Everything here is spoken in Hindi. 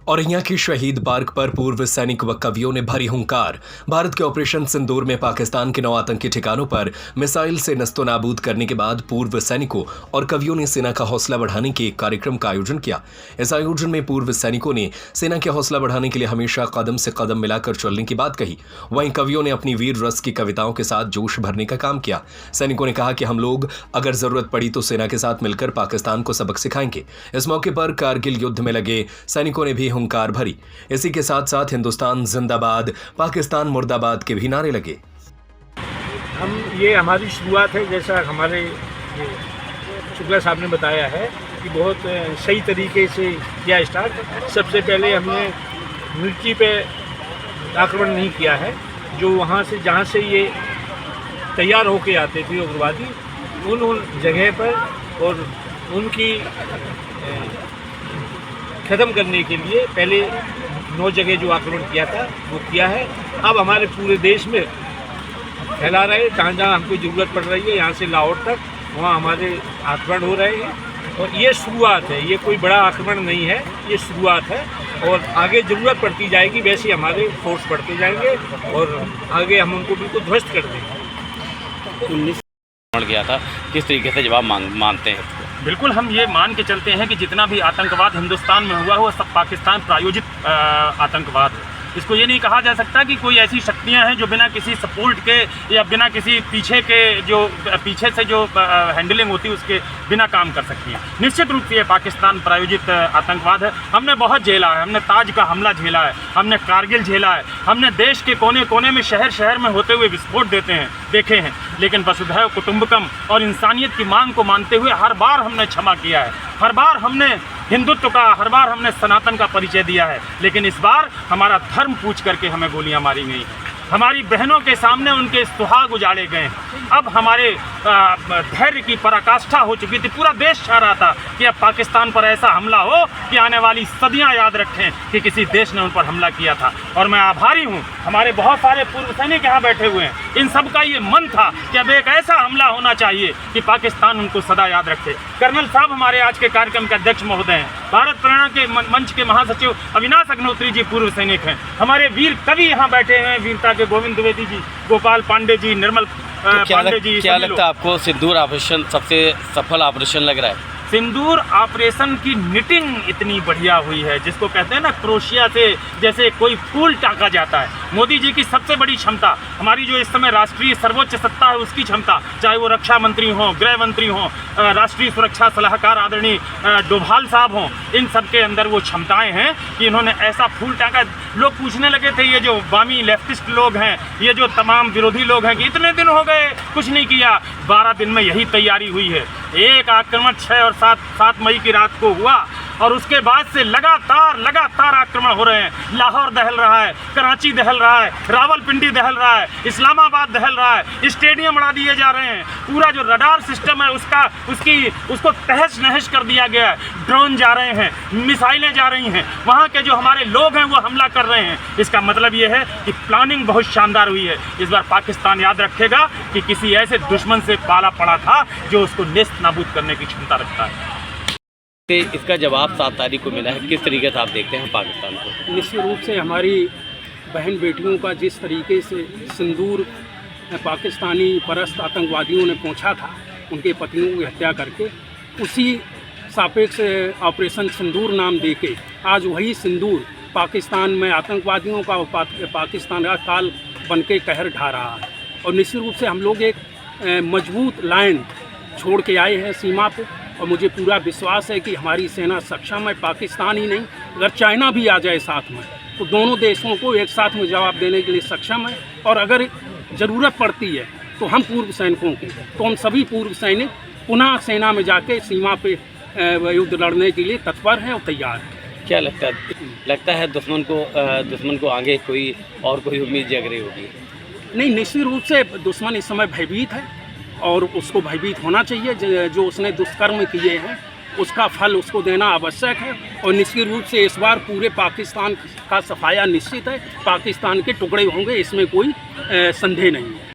और यहाँ की शहीद पार्क पर पूर्व सैनिक व कवियों ने भरी हुंकार। भारत के ऑपरेशन सिंदूर में पाकिस्तान के 9 आतंकी ठिकानों पर मिसाइल से नस्तोनाबूद करने के बाद पूर्व सैनिकों और कवियों ने सेना का हौसला बढ़ाने के एक कार्यक्रम का आयोजन किया। इस आयोजन में पूर्व सैनिकों ने सेना के हौसला बढ़ाने के लिए हमेशा कदम से कदम मिलाकर चलने की बात कही। वहीं कवियों ने अपनी वीर रस की कविताओं के साथ जोश भरने का काम किया। सैनिकों ने कहा कि हम लोग अगर जरूरत पड़ी तो सेना के साथ मिलकर पाकिस्तान को सबक सिखाएंगे। इस मौके पर कारगिल युद्ध में लगे सैनिकों ने भी हुंकार भरी। इसी के साथ साथ हिंदुस्तान जिंदाबाद, पाकिस्तान मुर्दाबाद के भी नारे लगे। ये हमारी शुरुआत है, जैसा हमारे शुक्ला साहब ने बताया है कि बहुत सही तरीके से किया स्टार्ट। सबसे पहले हमने मिर्ची पे आक्रमण नहीं किया है। जो वहाँ से जहाँ से ये तैयार होके आते थे उग्रवादी, उन जगह पर और उनकी ख़त्म करने के लिए पहले 9 जगह जो आक्रमण किया था वो किया है। अब हमारे पूरे देश में फैला रहे, जहाँ जहाँ हमको ज़रूरत पड़ रही है, यहाँ से लाहौर तक वहाँ हमारे आक्रमण हो रहे हैं। और ये शुरुआत है, ये कोई बड़ा आक्रमण नहीं है, ये शुरुआत है। और आगे ज़रूरत पड़ती जाएगी, वैसे हमारे फोर्स बढ़ते जाएंगे और आगे हम उनको बिल्कुल ध्वस्त कर देंगे। 19 गया था, किस तरीके से जवाब मानते हैं? बिल्कुल, हम ये मान के चलते हैं कि जितना भी आतंकवाद हिंदुस्तान में हुआ वो सब पाकिस्तान प्रायोजित आतंकवाद है। इसको ये नहीं कहा जा सकता कि कोई ऐसी शक्तियां हैं जो बिना किसी सपोर्ट के या बिना किसी पीछे से जो हैंडलिंग होती है उसके बिना काम कर सकती हैं। निश्चित रूप से ये पाकिस्तान प्रायोजित आतंकवाद है। हमने बहुत झेला है, हमने ताज का हमला झेला है, हमने कारगिल झेला है, हमने देश के कोने कोने में शहर शहर में होते हुए विस्फोट देखे हैं। लेकिन वसुधैव कुटुंबकम और इंसानियत की मांग को मानते हुए हर बार हमने क्षमा किया है, हर बार हमने हिंदुत्व का, हर बार हमने सनातन का परिचय दिया है। लेकिन इस बार हमारा धर्म पूछ करके हमें गोलियां मारी गई हैं, हमारी बहनों के सामने उनके सुहाग उजाड़े गए। अब हमारे धैर्य की पराकाष्ठा हो चुकी थी। पूरा देश चाह रहा था कि अब पाकिस्तान पर ऐसा हमला हो कि आने वाली सदियां याद रखें कि किसी देश ने उन पर हमला किया था। और मैं आभारी हूं, हमारे बहुत सारे पूर्व सैनिक यहाँ बैठे हुए हैं, इन सब का ये मन था कि अब एक ऐसा हमला होना चाहिए कि पाकिस्तान उनको सदा याद रखे। कर्नल साहब हमारे आज के कार्यक्रम के अध्यक्ष महोदय हैं, भारत प्रेरणा के मंच के महासचिव अविनाश अग्निहोत्री जी पूर्व सैनिक हैं, हमारे वीर कवि यहाँ बैठे हैं, वीरता के गोविंद द्विवेदी जी, गोपाल पांडे जी, निर्मल पांडे जी। क्या लगता है आपको सिंदूर ऑपरेशन सबसे सफल ऑपरेशन लग रहा है? सिंदूर ऑपरेशन की निटिंग इतनी बढ़िया हुई है, जिसको कहते हैं ना क्रोशिया से जैसे कोई फूल टाका जाता है। मोदी जी की सबसे बड़ी क्षमता, हमारी जो इस समय राष्ट्रीय सर्वोच्च सत्ता है उसकी क्षमता, चाहे वो रक्षा मंत्री हों, गृह मंत्री हों, राष्ट्रीय सुरक्षा सलाहकार आदरणीय डोभाल साहब हों, इन सब के अंदर वो क्षमताएं हैं कि इन्होंने ऐसा फूल टाका। लोग पूछने लगे थे, ये जो वामी लेफ्टिस्ट लोग हैं, ये जो तमाम विरोधी लोग हैं कि इतने दिन हो गए कुछ नहीं किया। 12 दिन में यही तैयारी हुई है। एक आक्रमण 6 और 7 मई की रात को हुआ और उसके बाद से लगातार आक्रमण हो रहे हैं। लाहौर दहल रहा है, कराची दहल रहा है, रावलपिंडी दहल रहा है, इस्लामाबाद दहल रहा है, स्टेडियम उड़ा दिए जा रहे हैं। पूरा जो रडार सिस्टम है उसको तहस नहस कर दिया गया है। ड्रोन जा रहे हैं, मिसाइलें जा रही हैं, वहाँ के जो हमारे लोग हैं वो हमला कर रहे हैं। इसका मतलब ये है कि प्लानिंग बहुत शानदार हुई है। इस बार पाकिस्तान याद रखेगा कि किसी ऐसे दुश्मन से पाला पड़ा था जो उसको नेस्त नाबूद करने की क्षमता रखता है। इसका जवाब 7 तारीख को मिला है, किस तरीके से आप देखते हैं पाकिस्तान को? निश्चित रूप से हमारी बहन बेटियों का जिस तरीके से सिंदूर पाकिस्तानी परस्त आतंकवादियों ने पहुंचा था उनके पतियों की हत्या करके, उसी सापेक्ष ऑपरेशन सिंदूर नाम देके आज वही सिंदूर पाकिस्तान में आतंकवादियों का पाकिस्तान का काल बन के कहर ढा रहा है। और निश्चित रूप से हम लोग एक मजबूत लाइन छोड़ के आए हैं सीमा पे और मुझे पूरा विश्वास है कि हमारी सेना सक्षम है। पाकिस्तान ही नहीं, अगर चाइना भी आ जाए साथ में तो दोनों देशों को एक साथ में जवाब देने के लिए सक्षम है। और अगर ज़रूरत पड़ती है तो हम पूर्व सैनिकों की, तो हम सभी पूर्व सैनिक पुनः सेना में जाके सीमा पे युद्ध लड़ने के लिए तत्पर हैं और तैयार हैं। क्या लगता है दुश्मन को आगे कोई उम्मीद जग रही होगी? नहीं, निश्चित रूप से दुश्मन इस समय भयभीत है और उसको भयभीत होना चाहिए। जो उसने दुष्कर्म किए हैं उसका फल उसको देना आवश्यक है। और निश्चित रूप से इस बार पूरे पाकिस्तान का सफाया निश्चित है, पाकिस्तान के टुकड़े होंगे, इसमें कोई संदेह नहीं है।